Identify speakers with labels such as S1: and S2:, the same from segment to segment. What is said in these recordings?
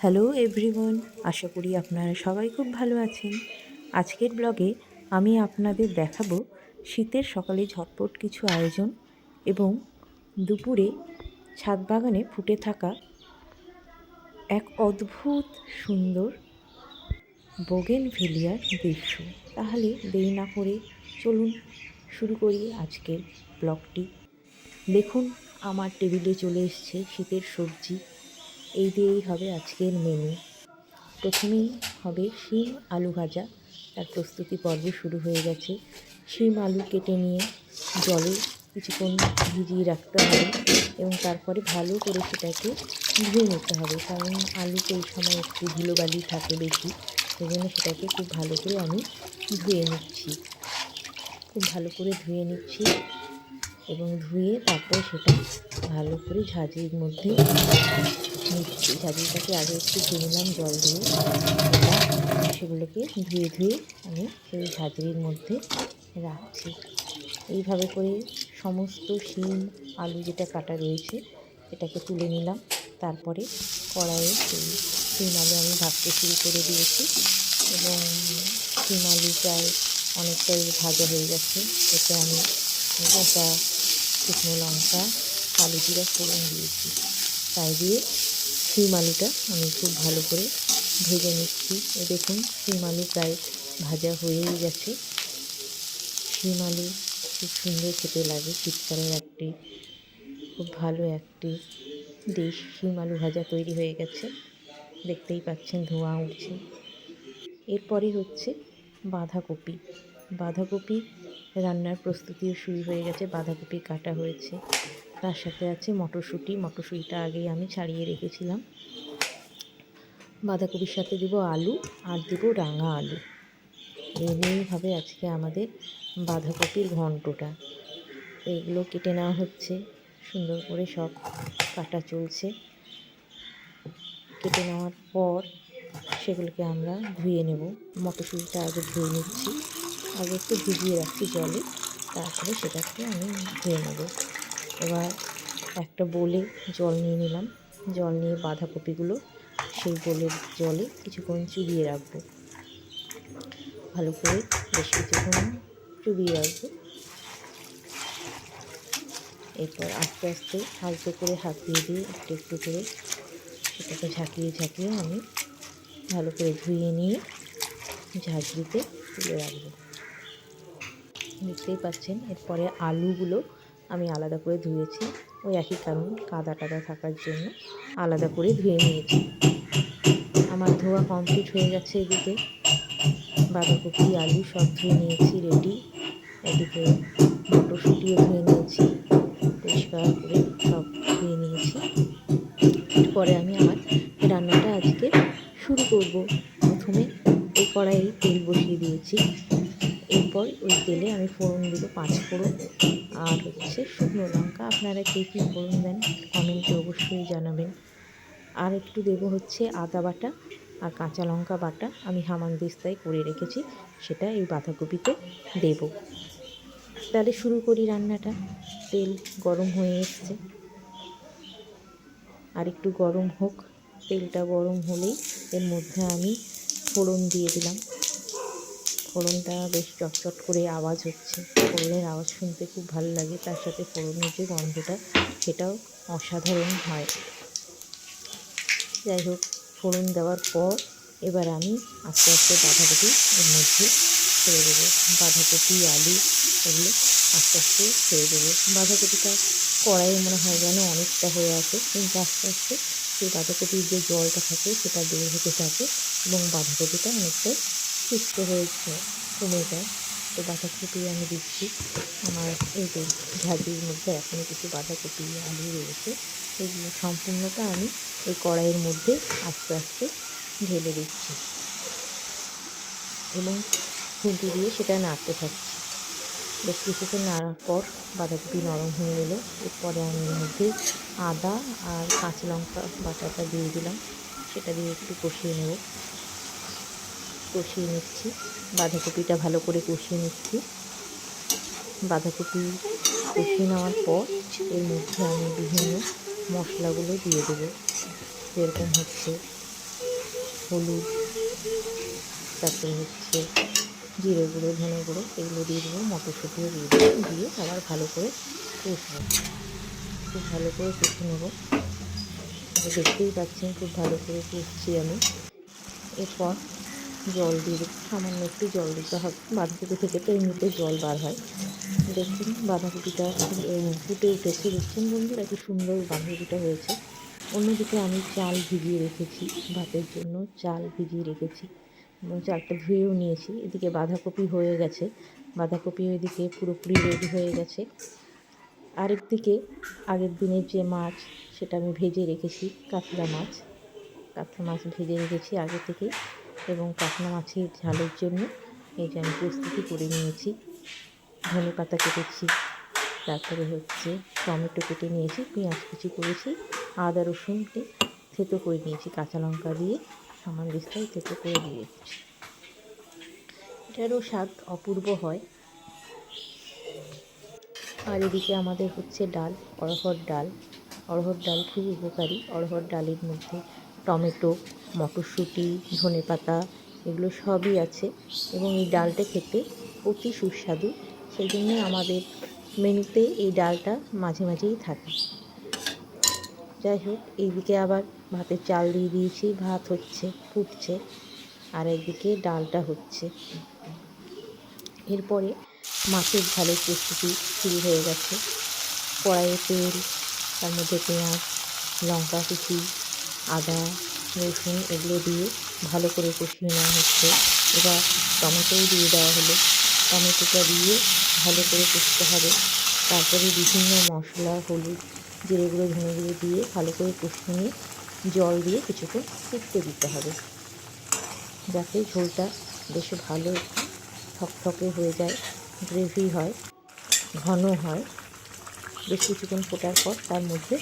S1: Hello everyone, আশা করি আপনারা সবাই খুব ভালো আছেন। আজকের ব্লগে আমি আপনাদের দেখাবো শীতের সকালে ঝটপট কিছু আয়োজন এবং দুপুরে ছাদ বাগানে ফুটে থাকা এক অদ্ভুত সুন্দর বোগেনভেলিয়ার দৃশ্য। তাহলে দেরি না করে চলুন শুরু করি আজকের ব্লগটি। দেখুন, আমার টেবিলে চলে এসছে শীতের সবজি। এই দিয়েই হবে আজকের মেনু। প্রথমেই হবে শিম আলু ভাজা। তার প্রস্তুতি পর্ব শুরু হয়ে গেছে। শিম আলু কেটে নিয়ে জলে কিছুক্ষণ ভিজিয়ে রাখতে হবে এবং তারপরে ভালো করে সেটাকে ধুয়ে নিতে হবে, কারণ আলুতে এই সময় একটু ধুলোবালি থাকে বেশি। সেই জন্য সেটাকে খুব ভালো করে আমি ধুয়ে নিচ্ছি। এবং ধুয়ে তারপরে সেটা ভালো করে ঝাঁঝরির মধ্যে নিচ্ছি। ঝাঁঝরিটাকে আগে একটু ধুয়ে নিলাম জল দিয়ে। সেগুলোকে ধুয়ে আমি সেই ঝাঁঝরির মধ্যে রাখছি। এইভাবে করে সমস্ত শিম আলু যেটা কাটা রয়েছে এটাকে তুলে নিলাম। তারপরে কড়াইয়ে সেই শিম আলু আমি ভাজতে শুরু করে দিয়েছি এবং শিম আলু প্রায় অনেকটাই ভাজা হয়ে গেছে। এতে আমি গোটা শুকনো লঙ্কা, কালো জিরা ফোড়ন দিয়েছি। তাই দিয়ে শিম আলুটা আমি খুব ভালো করে ভেজে নিচ্ছি। দেখুন, শিম আলু প্রায় ভাজা হয়েই গেছে। শিম আলু খুব সুন্দর খেতে লাগে। শীতকালের খুব ভালো একটি ডিশ। শিম আলু ভাজা তৈরি হয়ে গেছে, দেখতেই পাচ্ছেন ধোঁয়া উঠছে। এরপরে হচ্ছে বাঁধাকপি রান্নার প্রস্তুতিও শুরু হয়ে গেছে। বাঁধাকপি কাটা হয়েছে। তার সাথে আছে মটরশুঁটিটা আগেই আমি ছাড়িয়ে রেখেছিলাম। বাঁধাকপির সাথে দেবো আলু আর দেবো রাঙা আলু। এই হবে আজকে আমাদের বাঁধাকপির ঘন্টটা। এইগুলো কেটে নেওয়া হচ্ছে, সুন্দর করে সব কাটা চলছে। কেটে নেওয়ার পর সেগুলোকে আমরা ধুয়ে নেব। মটরশুঁটিটা আগে ধুয়ে নিচ্ছি, আগে একটু ভিজিয়ে রাখছি জলে, তারপরে সেটাকে আমি ধুয়ে নেব। এবার একটা বোলে জল নিয়ে নিলাম। জল নিয়ে বাঁধাকপিগুলো সেই বোলের জলে কিছুক্ষণ চুবিয়ে রাখবো। ভালো করে বেশ কিছুক্ষণ চুবিয়ে রাখবো। এরপর আস্তে আস্তে হালকা করে হাত দিয়ে একটু করে সেটাকে ঝাঁকিয়ে আমি ভালো করে ধুয়ে নিয়ে ঝাঁঝরিতে তুলে রাখবো। দেখতেই পাচ্ছেন, এরপরে আলুগুলো আমি আলাদা করে ধুয়েছি। ওই একই কারণ, কাদা থাকার জন্য আলাদা করে ধুয়ে নিয়েছি। আমার ধোয়া কমপ্লিট হয়ে গেছে। এদিকে বাঁধাকপি আলু সব ধুয়ে নিয়েছি, রেডি। এদিকে মটরশুঁটিও ধুয়ে নিয়েছি, পরিষ্কার করে সব ধুয়ে নিয়েছি। এরপরে আমি আমার রান্নাটা আজকে শুরু করব। প্রথমে এই কড়াইয়ে তেল বসিয়ে দিয়েছি। এরপর ওই তেলে আমি ফোড়ন দেবো, 5 ফোড়ন আর হচ্ছে শুকনো লঙ্কা। আপনারা কে কী ফোড়ন দেন কমেন্টে অবশ্যই জানাবেন। আর একটু দেবো হচ্ছে আদা বাটা আর কাঁচা লঙ্কা বাটা। আমি হামানদিস্তায় করে রেখেছি, সেটা এই বাঁধাকপিতে দেব। তাহলে শুরু করি রান্নাটা। তেল গরম হয়ে এসছে, আর একটু গরম হোক। তেলটা গরম হলেই এর মধ্যে আমি ফোড়ন দিয়ে দিলাম। ফোড়নটা বেশ চটচট করে আওয়াজ হচ্ছে। ফোড়নের আওয়াজ শুনতে খুব ভালো লাগে। তার সাথে ফোড়নের যে গন্ধটা, সেটাও অসাধারণ হয়। যাই হোক, ফোড়ন দেওয়ার পর এবার আমি আস্তে আস্তে বাঁধাকপি এর মধ্যে ছেড়ে দেবো। বাঁধাকপি আলু এগুলো আস্তে আস্তে ছেড়ে দেবো। বাঁধাকপিটা কড়াইয়ে মনে হয় যেন অনেকটা হয়ে আছে, কিন্তু আস্তে আস্তে সেই বাঁধাকপির যে জলটা থাকে সেটা বের হতে থাকে এবং বাঁধাকপিটা অনেকটাই সুস্থ হয়েছে, কমে যায়। তো বাঁধাকপি আমি দিচ্ছি। আমার এই যে ঝাঁঝরির মধ্যে এখনও কিছু বাঁধাকপি আলু রয়েছে, সেগুলো সম্পূর্ণটা আমি এই কড়াইয়ের মধ্যে আস্তে আস্তে ঢেলে দিচ্ছি এবং খুন্তি দিয়ে সেটা নাড়তে থাকছি। বেশ কিছুক্ষণ নাড়ার পর বাঁধাকপি নরম হয়ে এলো। এরপরে আমি এর মধ্যে আদা আর কাঁচা লঙ্কা বাটাটা দিয়ে দিলাম। সেটা দিয়ে একটু কষিয়ে নিচ্ছি। বাঁধাকপিটা ভালো করে কষিয়ে নিচ্ছি। বাঁধাকপি কষিয়ে নেওয়ার পর এর মধ্যে আমি বিভিন্ন মশলাগুলো দিয়ে দেবো, যেরকম হচ্ছে হলুদ, তারপরে হচ্ছে জিরে গুঁড়ো, ধনে গুঁড়ো, এগুলো দিয়ে দেবো, মটরশুঁটিও দিয়ে দেবো, দিয়ে আবার ভালো করে কষবো। খুব ভালো করে কষে নেবো। দেখতেই পাচ্ছেন খুব ভালো করে কষছি আমি। এরপর জল দিয়ে দেবো, সামান্য একটু জল দিতে হবে। বাঁধাকপি থেকে তো এমনিতে জল বার হয়। দেখুন বাঁধাকপিটা ফুটে উঠেছে, দেখছেন বন্ধুরা কি সুন্দর বাঁধাকপিটা হয়েছে। অন্যদিকে আমি চাল ভিজিয়ে রেখেছি, ভাতের জন্য চাল ভিজিয়ে রেখেছি এবং চালটা ধুয়েও নিয়েছি। এদিকে বাঁধাকপি হয়ে গেছে, বাঁধাকপি এদিকে পুরোপুরি রেডি হয়ে গেছে। আরেকদিকে আগের দিনের যে মাছ, সেটা আমি ভেজে রেখেছি, কাতলা মাছ ভেজে রেখেছি আগে থেকেই, এবং কাতলা মাছের ঝালের জন্য এই যে আমি প্রস্তুতি করে নিয়েছি। ধনে পাতা কেটেছি, তারপরে হচ্ছে টমেটো কেটে নিয়েছি, পেঁয়াজ কুচি করেছি, আদা রসুনকে থেতো করে নিয়েছি, কাঁচা লঙ্কা দিয়ে সমান বিস্তায় থেতো করে দিয়েছি। এটারও স্বাদ অপূর্ব হয়। আর এদিকে আমাদের হচ্ছে ডাল, অড়হর ডাল। অড়হর ডাল খুব উপকারী। অড়হর ডালের মধ্যে টমেটো, মটরশুঁটি, ধনেপাতা এগুলো সবই আছে এবং এই ডালটা খেতে অতি সুস্বাদু। সেই জন্যে আমাদের মেনুতে এই ডালটা মাঝে মাঝেই থাকে। যাই হোক, এইদিকে আবার ভাতের চাল দিয়ে দিয়েছি, ভাত হচ্ছে, ফুটছে, আর একদিকে ডালটা হচ্ছে। এরপরে মাছের ঝালের প্রস্তুতি শুরু হয়ে গেছে। কড়াইয়ে তেল, তার মধ্যে পেঁয়াজ, লঙ্কা কুচি, আদা রসুন এগুলো দিয়ে ভালো করে কষিয়ে নেওয়া হচ্ছে। এবার টমেটোও দিয়ে দেওয়া হলো, টমেটোটা দিয়ে ভালো করে কষতে হবে। তারপরে বিভিন্ন মশলা, হলুদ, জিরে গুঁড়ো, ধনে গুঁড়ো দিয়ে ভালো করে কষিয়ে নিয়ে জল দিয়ে কিছুক্ষণ ফুটতে দিতে হবে, যাতে ঝোলটা বেশ ভালো একটু থকথকে হয়ে যায়, গ্রেভি হয়, ঘন হয়। বেশ কিছুক্ষণ ফোটার পর তার মধ্যে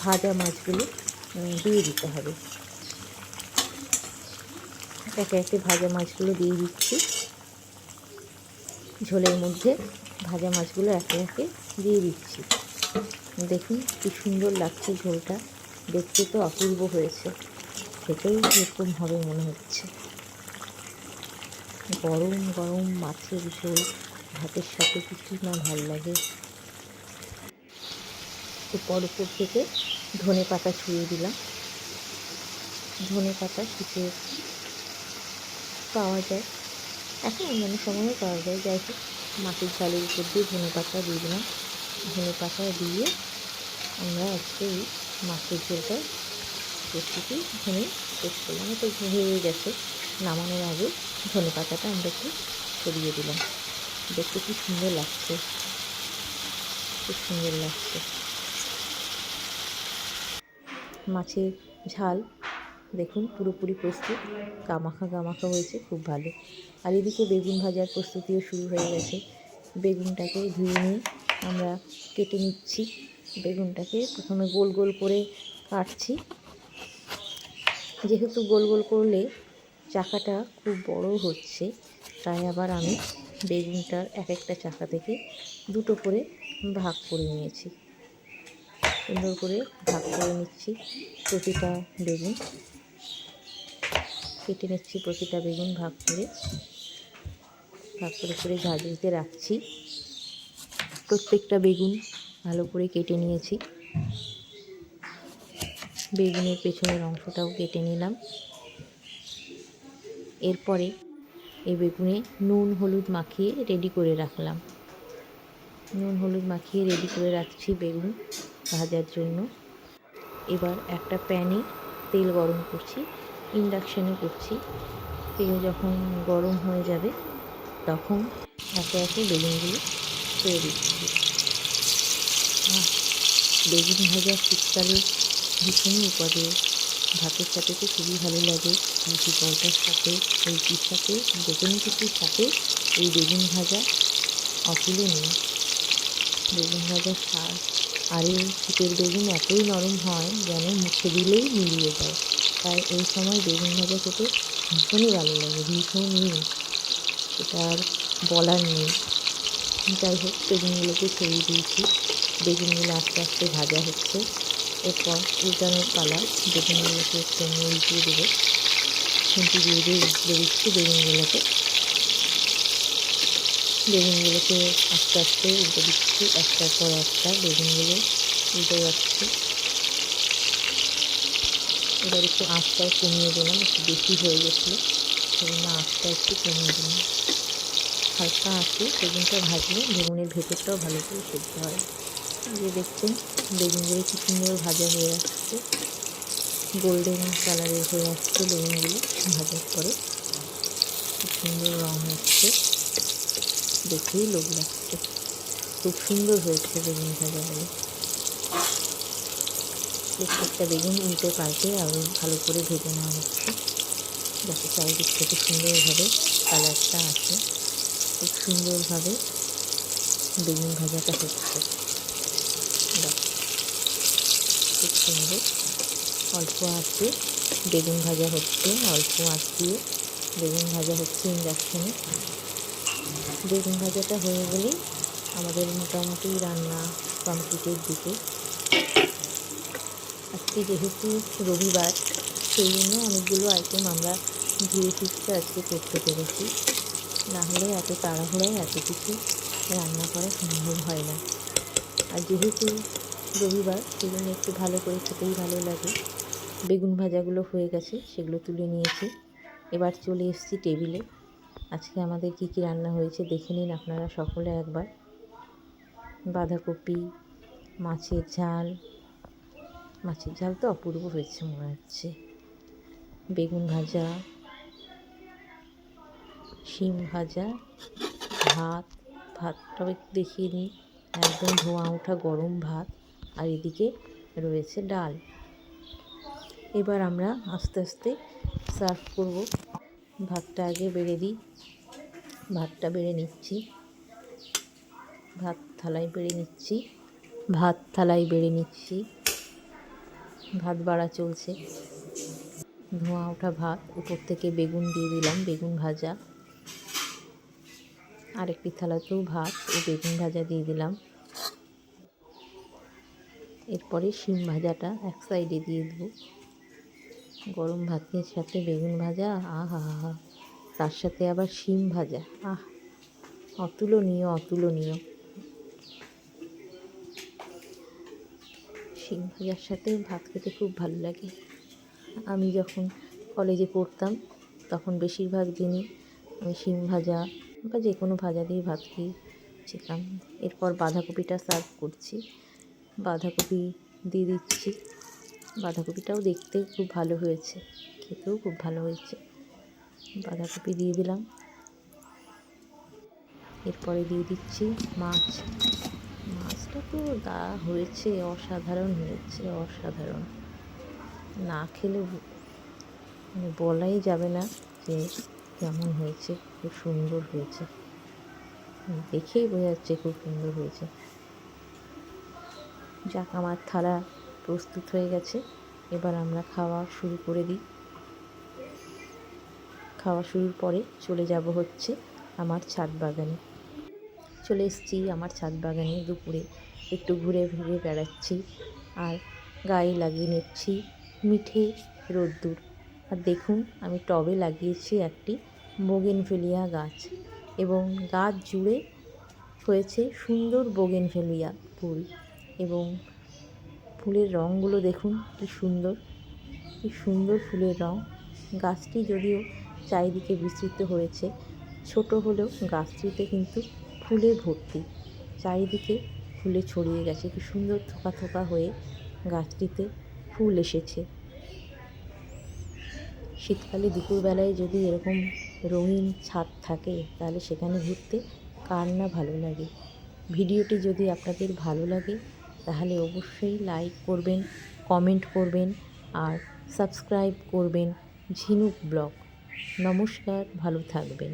S1: ভাজা মাছগুলো দিয়ে দিতে হবে। একে একে ভাজা মাছগুলো দিয়ে দিচ্ছি, ঝোলের মধ্যে ভাজা মাছগুলো একে একে দিয়ে দিচ্ছি। দেখুন কি সুন্দর লাগছে ঝোলটা, দেখতে তো অপূর্ব হয়েছে, খেতেও এরকম হবে মনে হচ্ছে। গরম গরম মাছের ঝোল ভাতের সাথে কিছু না ভাল লাগে। এরপর উপর থেকে ধনে পাতা ছড়িয়ে দিলাম। ধনে পাতা শীতে পাওয়া যায়, এখন অন্যান্য সময়ও পাওয়া যায়। যাই হোক, মাছের ঝালের উপর দিয়ে ধনে পাতা দিয়ে দিলাম। ধনে পাতা দিয়ে আমরা আজকে এই মাছের ঝোলটা প্রস্তুতি এখানে শেষ করলাম। তো হয়ে গেছে, নামানোর আগে ধনে পাতাটা আমরা একটু ছড়িয়ে দিলাম। দেখতে কি সুন্দর লাগছে, খুব সুন্দর লাগছে। মাছের ঝাল দেখুন পুরোপুরি প্রস্তুত, গামাখা গামাখা হয়েছে, খুব ভালো। আর এদিকে বেগুন ভাজার প্রস্তুতিও শুরু হয়ে গেছে। বেগুনটাকে ধুয়ে নিয়ে আমরা কেটে নিচ্ছি। বেগুনটাকে প্রথমে গোল গোল করে কাটছি, যেহেতু গোল গোল করলে চাকাটা খুব বড় হচ্ছে, তাই আবার আমি বেগুনটার এক একটা চাকা থেকে দুটো করে ভাগ করে নিয়েছি। সুন্দর করে ভাগ করে নিচ্ছি, প্রতিটা বেগুন কেটে নিচ্ছি, প্রতিটা বেগুন ভাগ করে করে ঝাঁঝরিতে রাখছি। প্রত্যেকটা বেগুন ভালো করে কেটে নিয়েছি, বেগুনের পেছনের অংশটাও কেটে নিলাম। এরপরে এই বেগুনে নুন হলুদ মাখিয়ে রেডি করে রাখলাম। নুন হলুদ মাখিয়ে রেডি করে রাখছি বেগুন ভাজার জন্য। এবার একটা প্যানে তেল গরম করছি, ইন্ডাকশানে করছি। তেল যখন গরম হয়ে যাবে তখন একে একে বেগুনগুলো ছেড়ে দিচ্ছি। বেগুন ভাজা শীতকালে ভীষণই উপকারী, ভাতের সাথে তো খুবই ভালো লাগে, রুটি পরোটার সাথে, রুটির সাথে, যে কোনো কিছুর সাথে এই বেগুন ভাজা অতুলনীয়। বেগুন ভাজার স্বাদ, আর এই শীতের বেগুন এতই নরম হয় যেন মুখে দিলেই মিলিয়ে যায়। তাই এই সময় বেগুন ভাজা খেতে ভীষণই ভালো লাগে, ভীষণই, সেটা আর বলার নেই। যাই হোক, বেগুনগুলোকে ছড়িয়ে দিয়েছি, বেগুনগুলো আস্তে আস্তে ভাজা হচ্ছে। এরপর উল্টানোর পালা, বেগুনগুলোকে একটু আমি উল্টিয়ে দেবো। খুন্তি দিয়ে দিয়ে উল্টে দিচ্ছি বেগুনগুলোকে আস্তে আস্তে উল্টে দিচ্ছি, একটার পর একটা বেগুনগুলো উল্টে যাচ্ছে। এবার একটু আঁচটাও কমিয়ে দিলাম, একটু বেশি হয়ে গেছিলো সেজন্য আঁচটা একটু কমিয়ে দিলাম। হালকা আঁচে বেগুনটা ভাজলে বেগুনের ভেতরটাও ভালো করে সেদ্ধ হয়। যে দেখছেন বেগুনগুলো কি সুন্দর ভাজা হয়ে আসছে, গোল্ডেন কালারের হয়ে আসছে বেগুনগুলো ভাজার পরে, খুব সুন্দর রং হচ্ছে, দেখেই লোভ লাগছে। খুব সুন্দর হয়েছে বেগুন ভাজাগুলো। প্রত্যেকটা বেগুন উল্টে পাল্টে আরও ভালো করে ভেজে নেওয়া হচ্ছে, যাতে চারিদিক থেকে সুন্দরভাবে কালারটা আসে। খুব সুন্দরভাবে বেগুন ভাজাটা হচ্ছে, খুব সুন্দর। অল্প আঁচে বেগুন ভাজা হচ্ছে, অল্প আঁচ দিয়ে বেগুন ভাজা হচ্ছে ইন্ডাকশানে। বেগুন ভাজাটা হয়ে গেলেই আমাদের মোটামুটি রান্না কমপ্লিটের দিকে। আজকে যেহেতু রবিবার, সেই জন্য অনেকগুলো আইটেম আমরা ধীরে সুস্থে আজকে করতে পেরেছি, নাহলে এত তাড়াহুড়োয় এত কিছু রান্না করা সম্ভব হয় না। আর যেহেতু রবিবার, সেই জন্য একটু ভালো করে খেতেই ভালো লাগে। বেগুন ভাজাগুলো হয়ে গেছে, সেগুলো তুলে নিয়েছি। এবার চলে এসেছি টেবিলে। আজকে আমাদের কী কী রান্না হয়েছে দেখে নিন আপনারা সকলে একবার। বাঁধাকপি, মাছের ঝাল তো অপূর্ব হয়েছে মনে হচ্ছে, বেগুন ভাজা, শিম ভাজা, ভাতটাও একটু দেখিয়ে নিই, একদম ধোঁয়া ওঠা গরম ভাত, আর এদিকে রয়েছে ডাল। এবার আমরা আস্তে আস্তে সার্ভ করব। ভাতটা আগে বেড়ে দিই, ভাতটা বেড়ে নিচ্ছি, ভাত থালায় বেড়ে নিচ্ছি। ভাত বাড়া চলছে, ধোঁয়া ওঠা ভাত, উপর থেকে বেগুন দিয়ে দিলাম, বেগুন ভাজা। আরেকটি থালাতেও ভাত ও বেগুন ভাজা দিয়ে দিলাম। এরপরে শিম ভাজাটা এক সাইডে দিয়ে দেবো। গরম ভাতের সাথে বেগুন ভাজা, আহা হা হা, তার সাথে আবার শিম ভাজা, আহ, অতুলনীয়। শিম ভাজার সাথে ভাত খেতে খুব ভালো লাগে। আমি যখন কলেজে পড়তাম তখন বেশিরভাগ দিনই আমি শিম ভাজা বা যে কোনো ভাজা দিয়ে ভাত খেয়েছিলাম। এরপর বাঁধাকপিটা সার্ভ করছি, বাঁধাকপি দিয়ে দিচ্ছি। বাঁধাকপিটাও দেখতে খুব ভালো হয়েছে, খেতেও খুব ভালো হয়েছে। বাঁধাকপি দিয়ে দিলাম। এরপরে দিয়ে দিচ্ছি মাছটা তো হয়েছে, অসাধারণ হয়েছে, অসাধারণ। না খেলে মানে বলাই যাবে না যে কেমন হয়েছে। খুব সুন্দর হয়েছে, দেখেই বোঝা যাচ্ছে খুব সুন্দর হয়েছে। যাক, আমার থালা প্রস্তুত হয়ে গেছে। এবার আমরা খাওয়া শুরু করে দিই। খাওয়া শুরুর পরে চলে যাব হচ্ছে আমার ছাদ বাগানে। চলে এসেছি আমার ছাদ বাগানে, দুপুরে একটু ঘুরে ঘুরে বেড়াচ্ছি আর গায়ে লাগিয়ে নিচ্ছি মিঠে রোদ্দুর। আর দেখুন, আমি টবে লাগিয়েছি একটি বোগেনভেলিয়া গাছ, এবং গাছ জুড়ে হয়েছে সুন্দর বোগেনভেলিয়া ফুল, এবং ফুলের রঙগুলো দেখুন কি সুন্দর ফুলের রঙ। গাছটি যদিও চারিদিকে বিস্তৃত হয়েছে, ছোট হলেও গাছটিতে কিন্তু ফুলে ভর্তি, চারিদিকে ফুলে ছড়িয়ে গেছে, কি সুন্দর থোকা থোকা হয়ে গাছটিতে ফুল এসেছে। শীতকালে দুপুরবেলায় যদি এরকম রঙিন ছাদ থাকে, তাহলে সেখানে ঘুরতে কার না ভালো লাগে। ভিডিওটি যদি আপনাদের ভালো লাগে তাহলে অবশ্যই লাইক করবেন, কমেন্ট করবেন আর সাবস্ক্রাইব করবেন ঝিনুক ব্লগ। নমস্কার, ভালো থাকবেন।